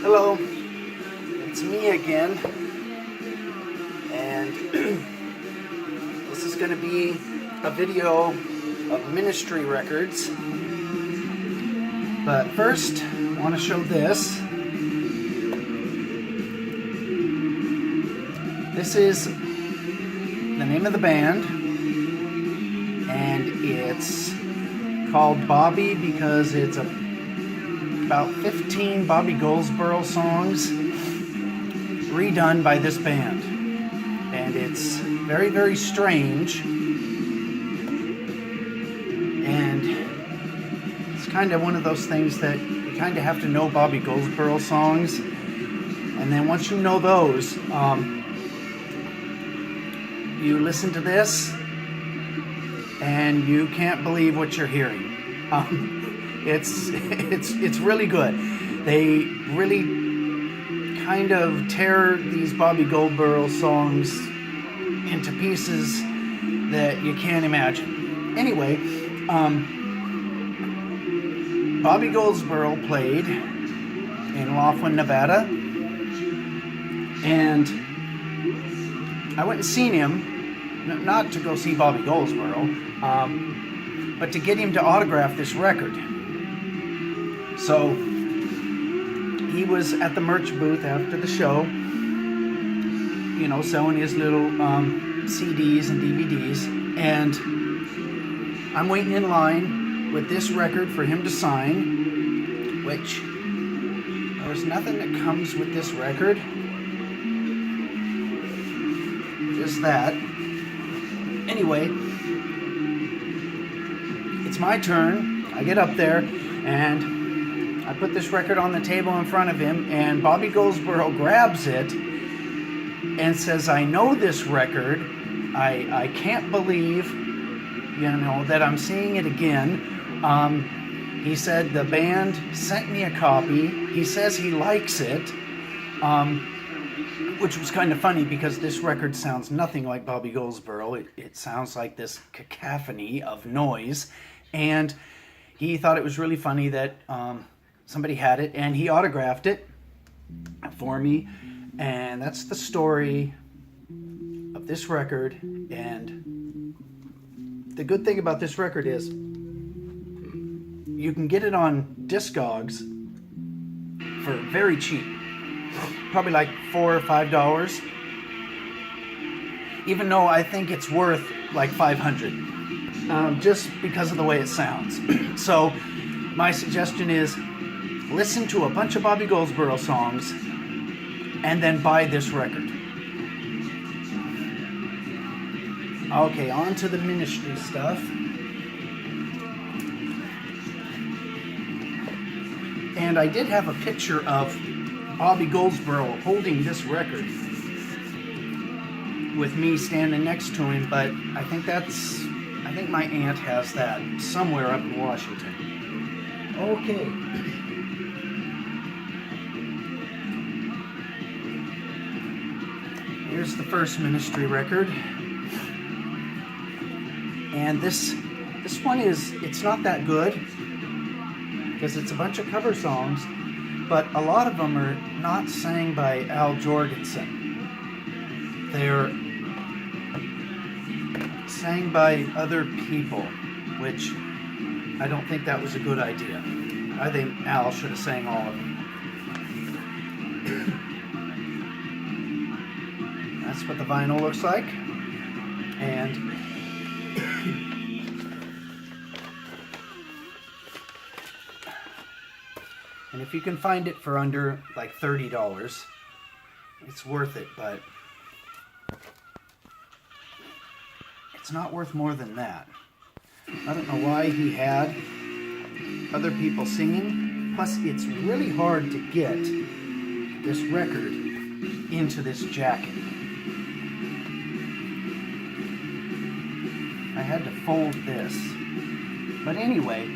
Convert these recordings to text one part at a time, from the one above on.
Hello, it's me again, and this is going to be a video of ministry records. But first, I want to show this. This is the name of the band, and it's called Bobby because it's about 15 Bobby Goldsboro songs redone by this band. And it's very, very strange. And it's kind of one of those things that you kind of have to know Bobby Goldsboro songs. And then once you know those, you listen to this and you can't believe what you're hearing. It's really good. They really kind of tear these Bobby Goldsboro songs into pieces that you can't imagine. Anyway, Bobby Goldsboro played in Laughlin, Nevada, and I went and seen him, not to go see Bobby Goldsboro, but to get him to autograph this record. So he was at the merch booth after the show, you know, selling his little CDs and DVDs, and I'm waiting in line with this record for him to sign, which there's nothing that comes with this record, just that. Anyway, it's my turn. I get up there and I put this record on the table in front of him, and Bobby Goldsboro grabs it and says, "I know this record. I can't believe, you know, that I'm seeing it again." He said the band sent me a copy. He says he likes it, which was kind of funny because this record sounds nothing like Bobby Goldsboro. It sounds like this cacophony of noise, and he thought it was really funny that somebody had it, and he autographed it for me, and that's the story of this record. And the good thing about this record is you can get it on Discogs for very cheap, probably like $4 or $5, even though I think it's worth like $500, just because of the way it sounds. So my suggestion is listen to a bunch of Bobby Goldsboro songs and then buy this record. Okay, on to the ministry stuff. And I did have a picture of Bobby Goldsboro holding this record with me standing next to him, but I think my aunt has that somewhere up in Washington. Okay. Here's the first ministry record. And this one it's not that good because it's a bunch of cover songs, but a lot of them are not sang by Al Jorgensen. They're sang by other people, which I don't think that was a good idea. I think Al should have sang all of them. That's what the vinyl looks like. And if you can find it for under like $30, it's worth it, but it's not worth more than that. I don't know why he had other people singing. Plus, it's really hard to get this record into this jacket. I had to fold this. But anyway,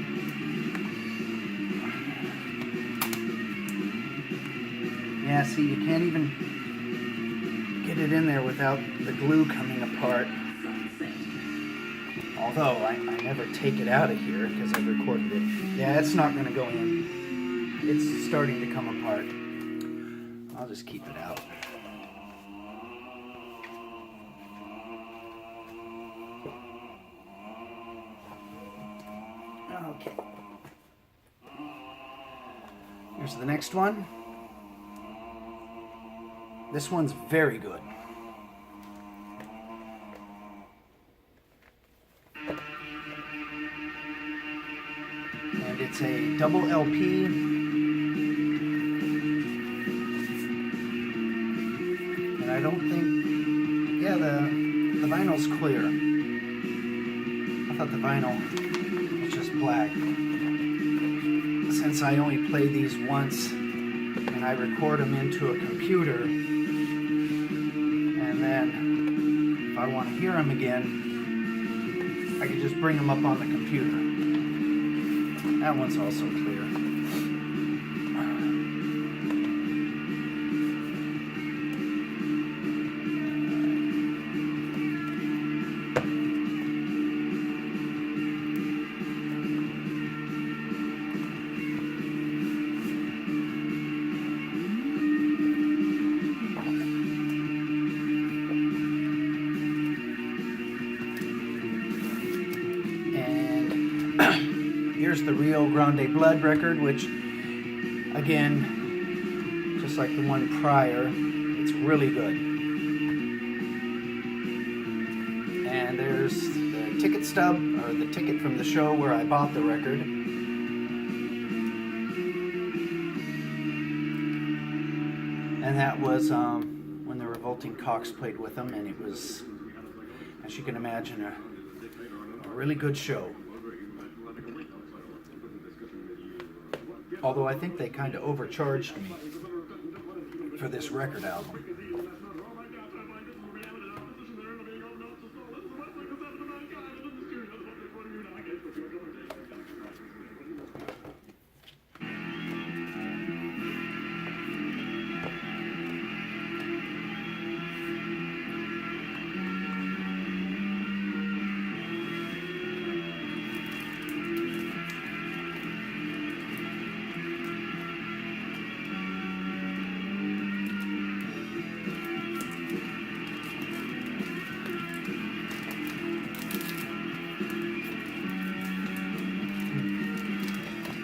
yeah, see, you can't even get it in there without the glue coming apart. Although I never take it out of here because I've recorded it. Yeah, it's not going to go in. It's starting to come apart. I'll just keep it out. Okay. Here's the next one. This one's very good. And it's a double LP. And I don't think, yeah, the vinyl's clear. I thought the vinyl was just black. Since I only play these once and I record them into a computer, and then if I want to hear them again, I can just bring them up on the computer. That one's also clear. Here's the Rio Grande Blood record, which, again, just like the one prior, it's really good. And there's the ticket stub, or the ticket from the show where I bought the record. And that was when the Revolting Cocks played with them, and it was, as you can imagine, a really good show. Although I think they kind of overcharged me for this record album.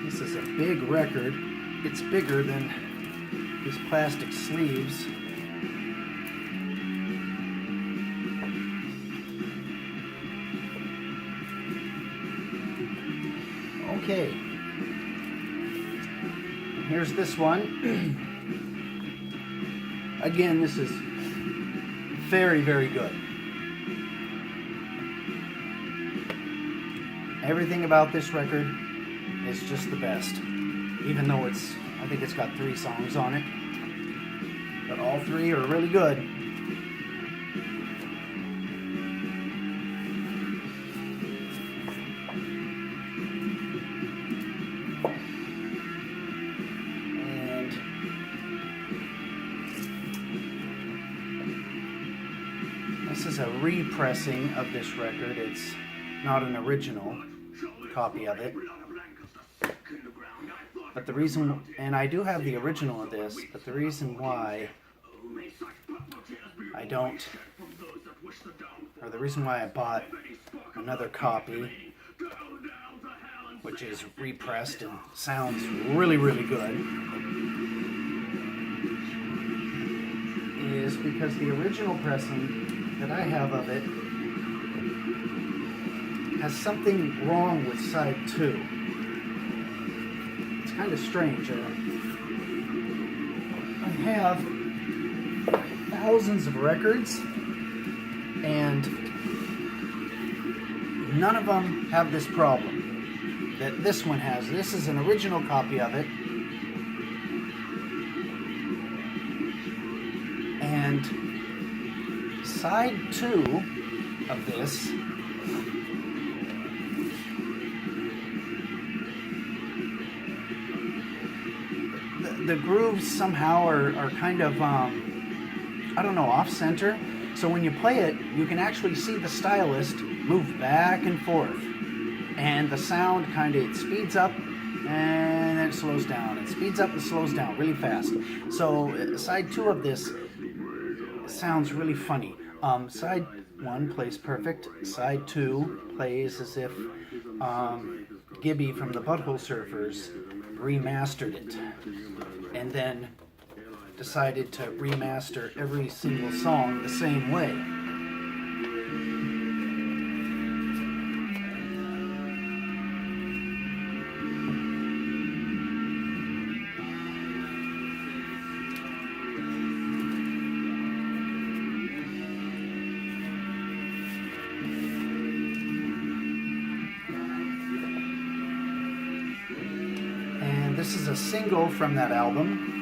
This is a big record. It's bigger than these plastic sleeves. Okay. Here's this one. Again, this is very, very good. Everything about this record is just the best. Even though I think it's got 3 songs on it. But all 3 are really good. And this is a repressing of this record. It's not an original copy of it. But the reason, and I do have the original of this, but the reason why I don't, or the reason why I bought another copy, which is repressed and sounds really, really good, is because the original pressing that I have of it has something wrong with side 2. It's kind of strange. I have thousands of records, and none of them have this problem that this one has. This is an original copy of it, and side 2 of this the grooves somehow are kind of, I don't know, off-center. So when you play it, you can actually see the stylist move back and forth. And the sound kind of, it speeds up and then it slows down. It speeds up and slows down really fast. So side 2 of this sounds really funny. Side 1 plays perfect. Side 2 plays as if Gibby from the Butthole Surfers remastered it and then decided to remaster every single song the same way. And this is a single from that album.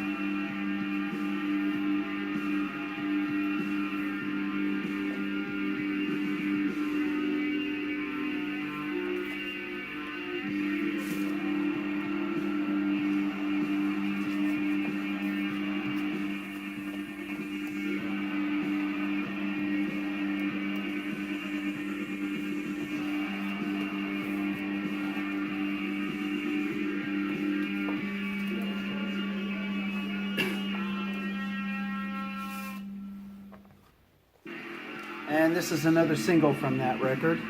And this is another single from that record.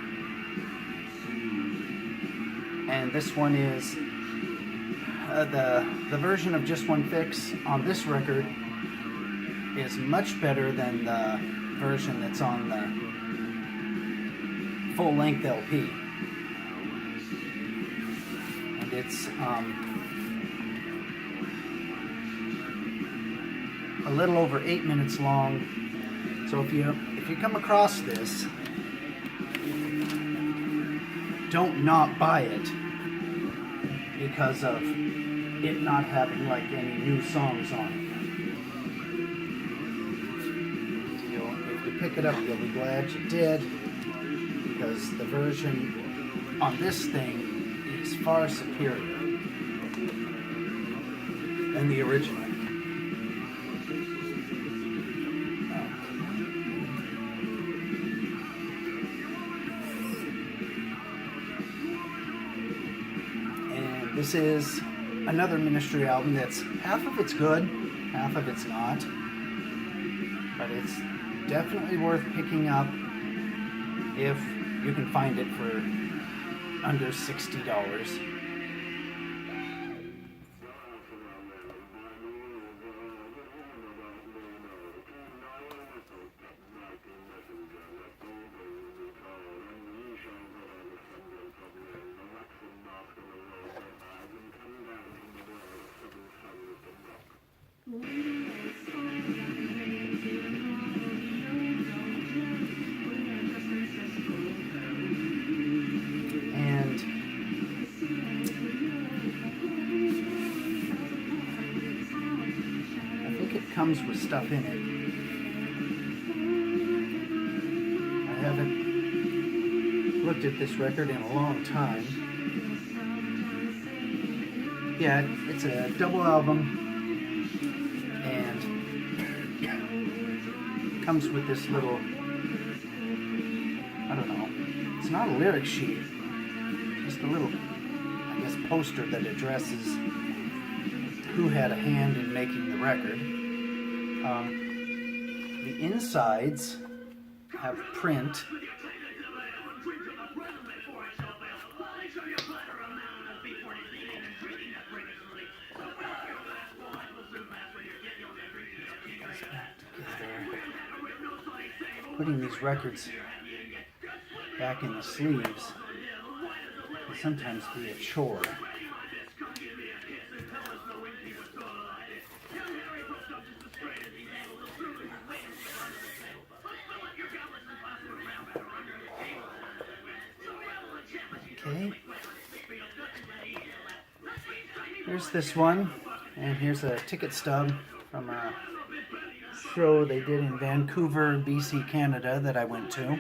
And this one is the version of Just One Fix on this record is much better than the version that's on the full-length LP. And it's a little over 8 minutes long. So if you come across this, don't not buy it because of it not having like any new songs on it. If you pick it up, you'll be glad you did, because the version on this thing is far superior than the original. This is another Ministry album that's half of it's good, half of it's not. But it's definitely worth picking up if you can find it for under $60. Comes with stuff in it. I haven't looked at this record in a long time. Yeah, it's a double album, and it comes with this little, I don't know, it's not a lyric sheet, just a little, I guess, poster that addresses who had a hand in making the record. The insides have print. Putting these records back in the sleeves can sometimes be a chore. Okay, here's this one, and here's a ticket stub from a show they did in Vancouver, BC, Canada that I went to.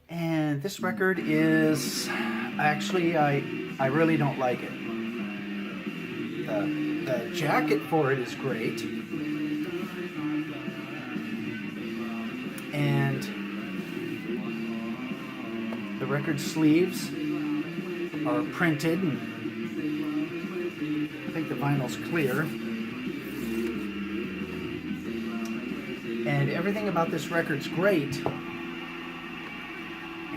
And this record is, actually, I really don't like it. The jacket for it is great. And The record sleeves are printed, and I think the vinyl's clear. And everything about this record's great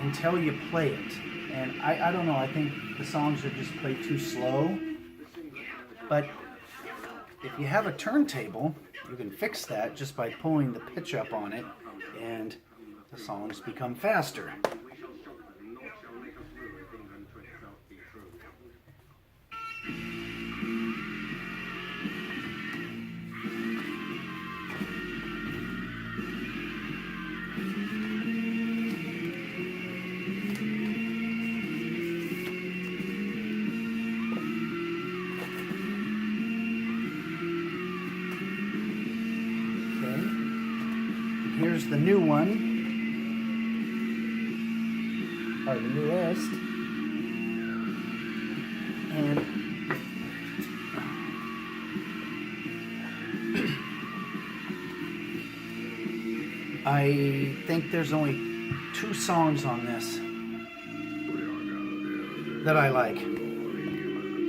until you play it. And I don't know, I think the songs are just played too slow. But if you have a turntable, you can fix that just by pulling the pitch up on it, and the songs become faster. Here's the new one, or the newest, and I think there's only 2 songs on this that I like.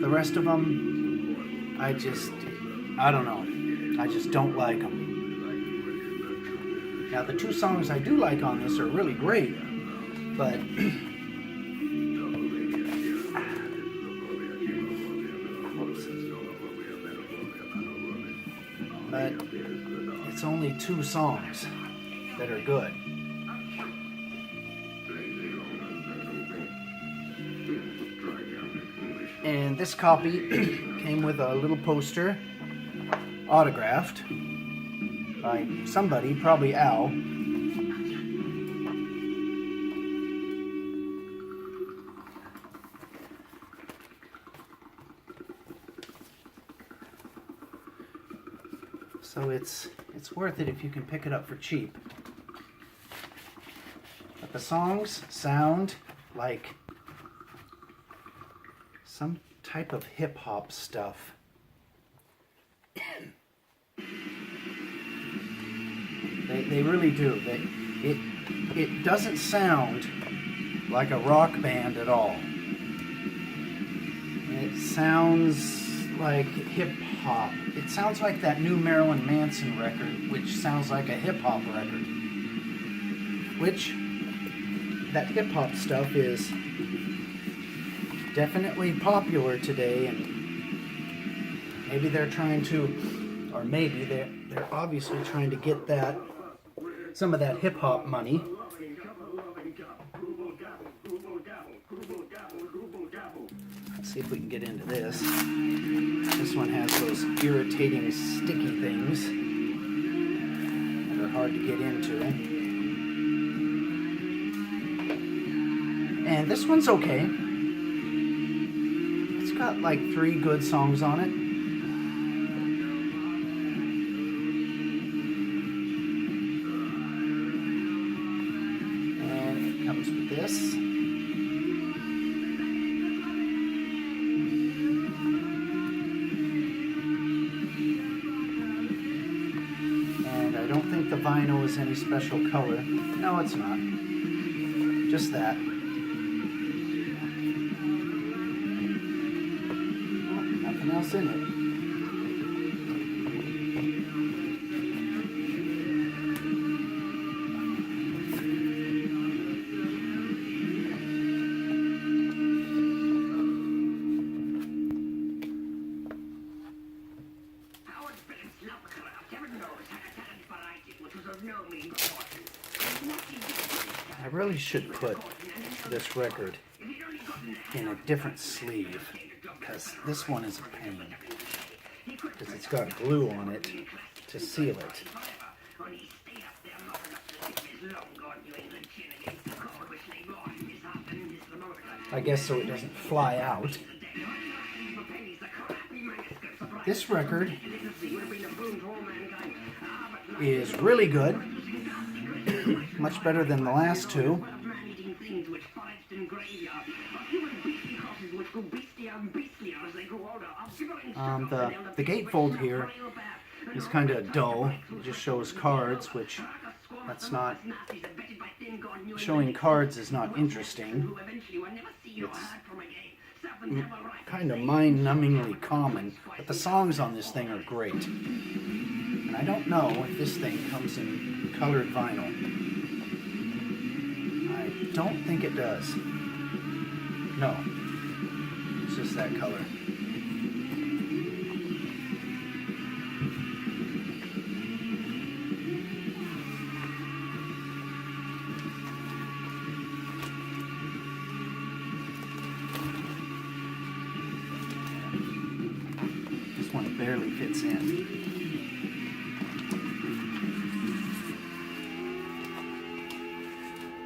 The rest of them, I don't know, I just don't like them. Now, the 2 songs I do like on this are really great, but but it's only 2 songs that are good. And this copy came with a little poster, autographed by somebody, probably Al. So it's worth it if you can pick it up for cheap. But the songs sound like some type of hip-hop stuff. They really do. It doesn't sound like a rock band at all. It sounds like hip-hop. It sounds like that new Marilyn Manson record, which sounds like a hip-hop record. Which, that hip-hop stuff is definitely popular today, and maybe they're trying to, or maybe they're obviously trying to get that, some of that hip-hop money. Let's see if we can get into this. This one has those irritating sticky things that are hard to get into. And this one's okay. It's got like 3 good songs on it. This. And I don't think the vinyl is any special color. No, it's not. Just that. Oh, nothing else in it. I really should put this record in a different sleeve, because this one is a pain, because it's got glue on it to seal it. I guess so it doesn't fly out. This record is really good. Much better than the last 2. The gatefold here is kind of dull. It just shows cards, which that's not showing cards is not interesting. It's kind of mind-numbingly common, but the songs on this thing are great. And I don't know if this thing comes in colored vinyl. I don't think it does. No, it's just that color. This one barely fits in.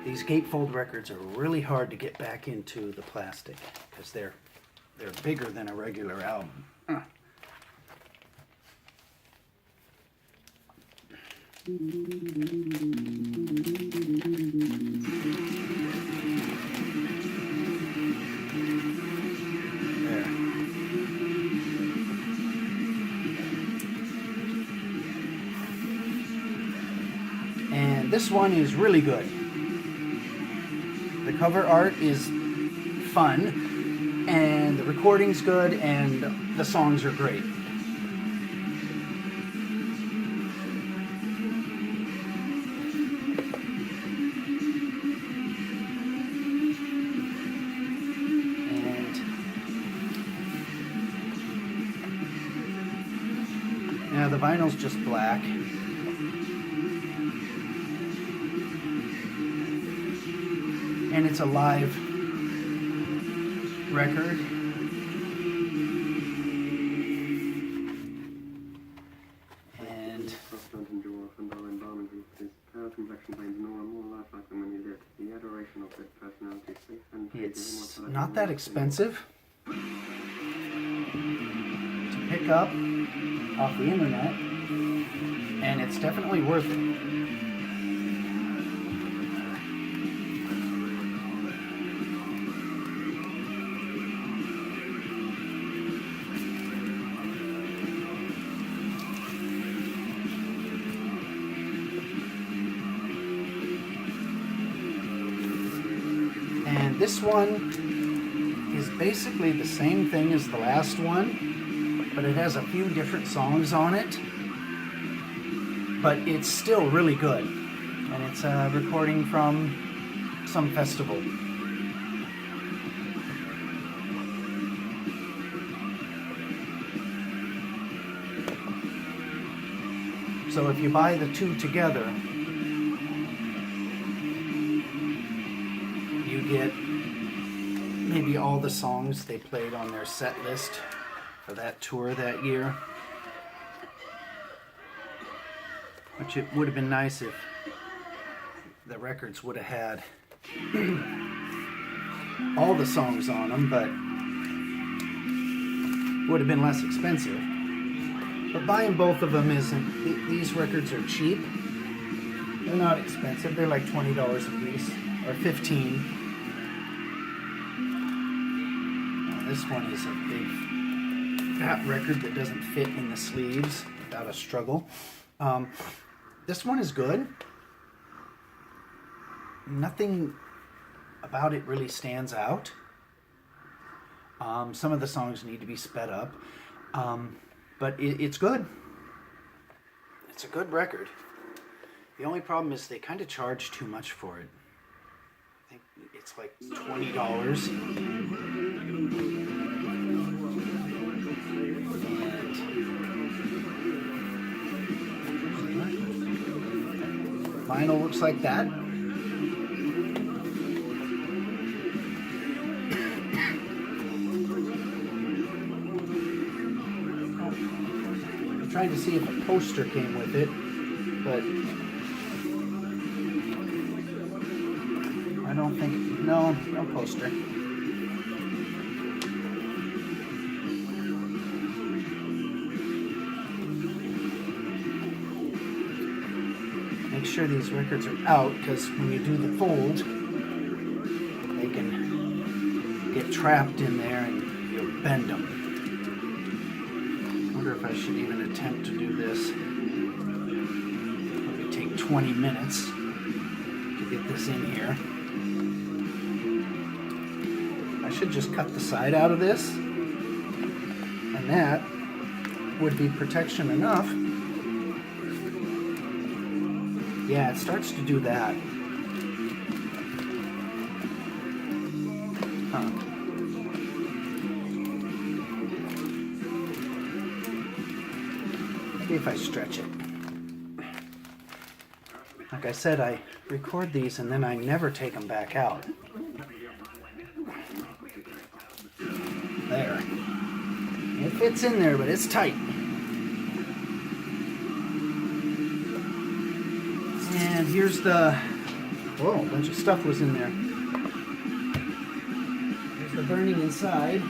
These gatefold records are really hard to get back into the plastic because they're bigger than a regular album. There. And this one is really good. The cover art is fun, and the recording's good, and the songs are great. And yeah, the vinyl's just black. And it's a live record. And it's not that expensive to pick up off the internet, and it's definitely worth it. And this one is basically the same thing as the last one, but it has a few different songs on it. But it's still really good. And it's a recording from some festival. So if you buy the two together, you get maybe all the songs they played on their set list for that tour that year. Which it would have been nice if the records would have had all the songs on them, but it would have been less expensive. But buying both of them isn't. These records are cheap. They're not expensive. They're like $20 a piece, or $15. This one is a big fat record that doesn't fit in the sleeves without a struggle. This one is good. Nothing about it really stands out. Some of the songs need to be sped up, but it's good. It's a good record. The only problem is they kind of charge too much for it. I think it's like $20. Vinyl looks like that. I'm trying to see if a poster came with it, but I don't think, no poster. Make sure these records are out, because when you do the fold, they can get trapped in there and you'll bend them. I wonder if I should even attempt to do this. It would take 20 minutes to to get this in here. I should just cut the side out of this, and that would be protection enough. Yeah, it starts to do that. Huh. Maybe if I stretch it. Like I said, I record these and then I never take them back out. There. It fits in there, but it's tight. And here's the... Whoa, a bunch of stuff was in there. Here's the burning inside.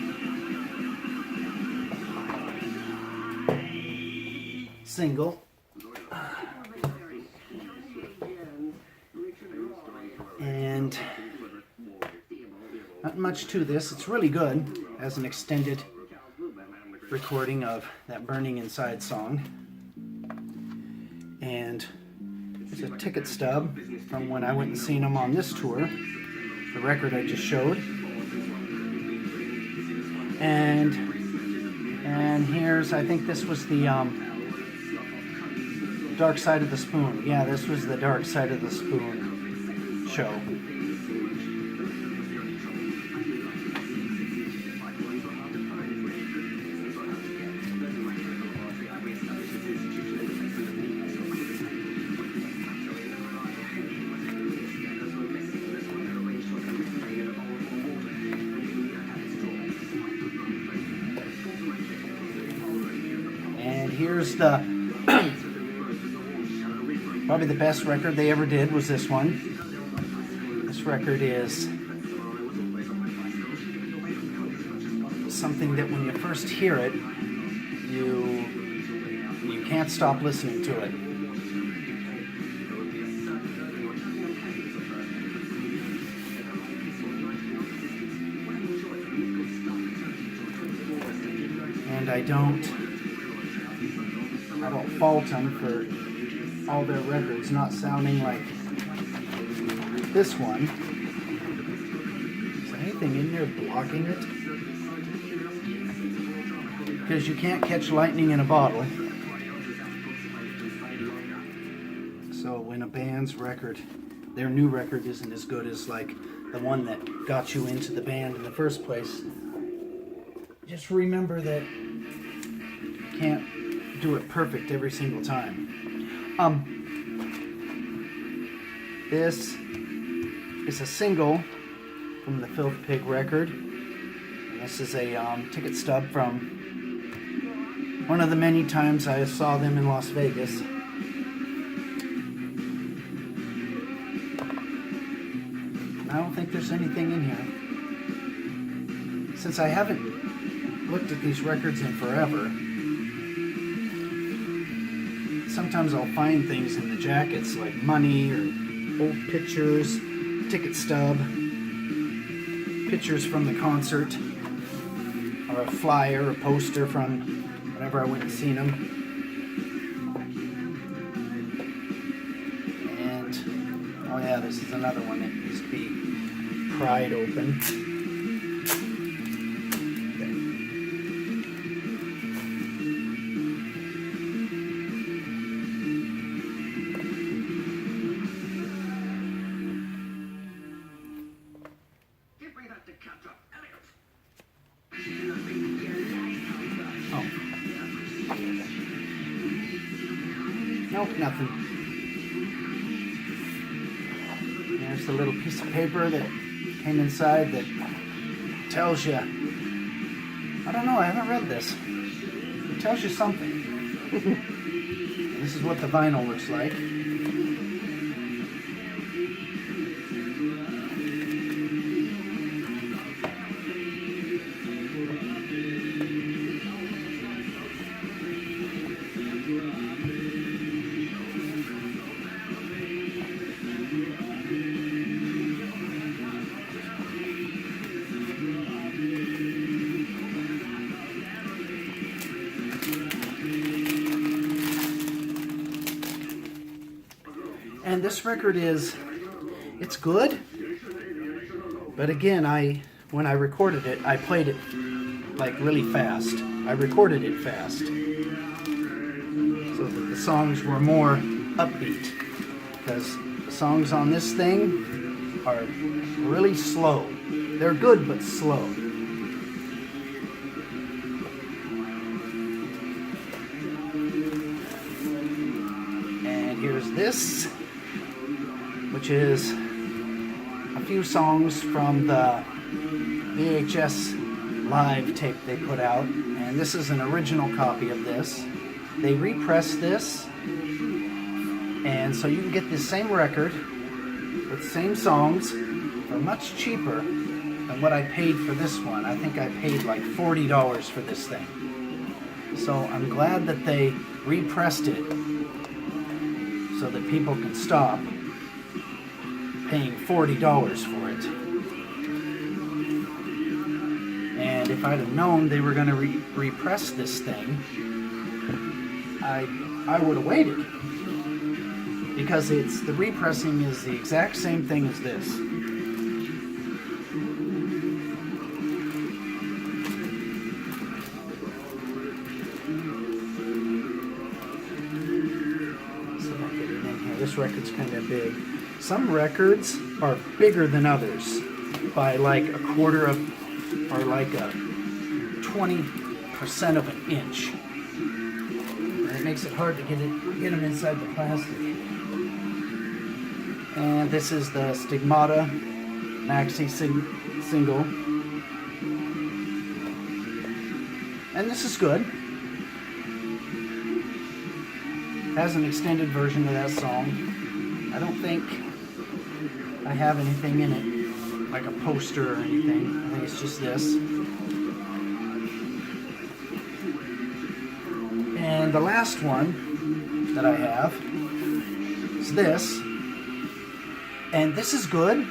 Single. And not much to this. It's really good as an extended recording of that Burning Inside song. And there's a ticket stub from when I went and seen them on this tour, the record I just showed. And here's, I think this was the Dark Side of the Spoon. Yeah, this was the Dark Side of the Spoon show. And here's the probably the best record they ever did was this one. This record is something that when you first hear it, you can't stop listening to it. And I don't fault them for all their records not sounding like this one. Is there anything in there blocking it? Because you can't catch lightning in a bottle. So when a band's record, their new record isn't as good as like the one that got you into the band in the first place, just remember that you can't do it perfect every single time. This is a single from the Filth Pig record. And this is a ticket stub from one of the many times I saw them in Las Vegas. I don't think there's anything in here. Since I haven't looked at these records in forever, sometimes I'll find things in the jackets like money or old pictures, ticket stub, pictures from the concert, or a flyer, a poster from whenever I went and seen them. And, oh yeah, this is another one that needs to be pried open. Nope, nothing. There's the little piece of paper that came inside that tells you, I don't know, I haven't read this. It tells you something. This is what the vinyl looks like. And this record is It's good, but again, when I recorded it, I played it like really fast. I recorded it fast, so that the songs were more upbeat, because the songs on this thing are really slow. They're good, but slow. And here's this, which is a few songs from the VHS live tape they put out, and this is an original copy of this. They repressed this, and so you can get this same record with the same songs for much cheaper than what I paid for this one. I think I paid like $40 for this thing. So I'm glad that they repressed it so that people can stop paying $40 for it. And if I'd have known they were going to repress this thing, I would have waited, because the repressing is the exact same thing as this. So I'll get it in here. This record's kind of big. Some records are bigger than others by like a quarter of, or like a 20% of an inch. And it makes it hard to get them inside the plastic. And this is the Stigmata Maxi single. And this is good. Has an extended version of that song. I don't think I have anything in it, like a poster or anything. I think it's just this. And the last one that I have is this. And this is good.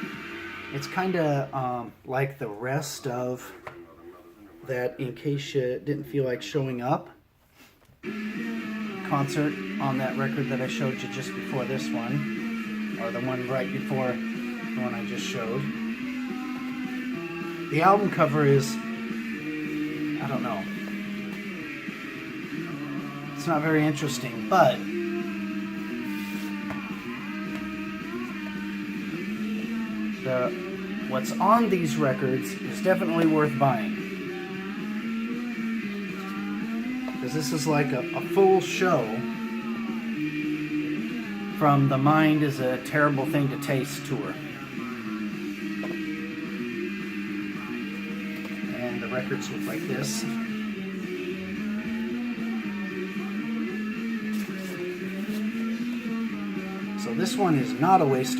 It's kind of like the rest of that In Case You Didn't Feel Like Showing Up concert on that record that I showed you just before this one, or the one right before the one I just showed. The album cover is, I don't know, it's not very interesting, but what's on these records is definitely worth buying, because this is like a full show from the Mind is a Terrible Thing to Taste tour. And the records look like this. So this one is not a waste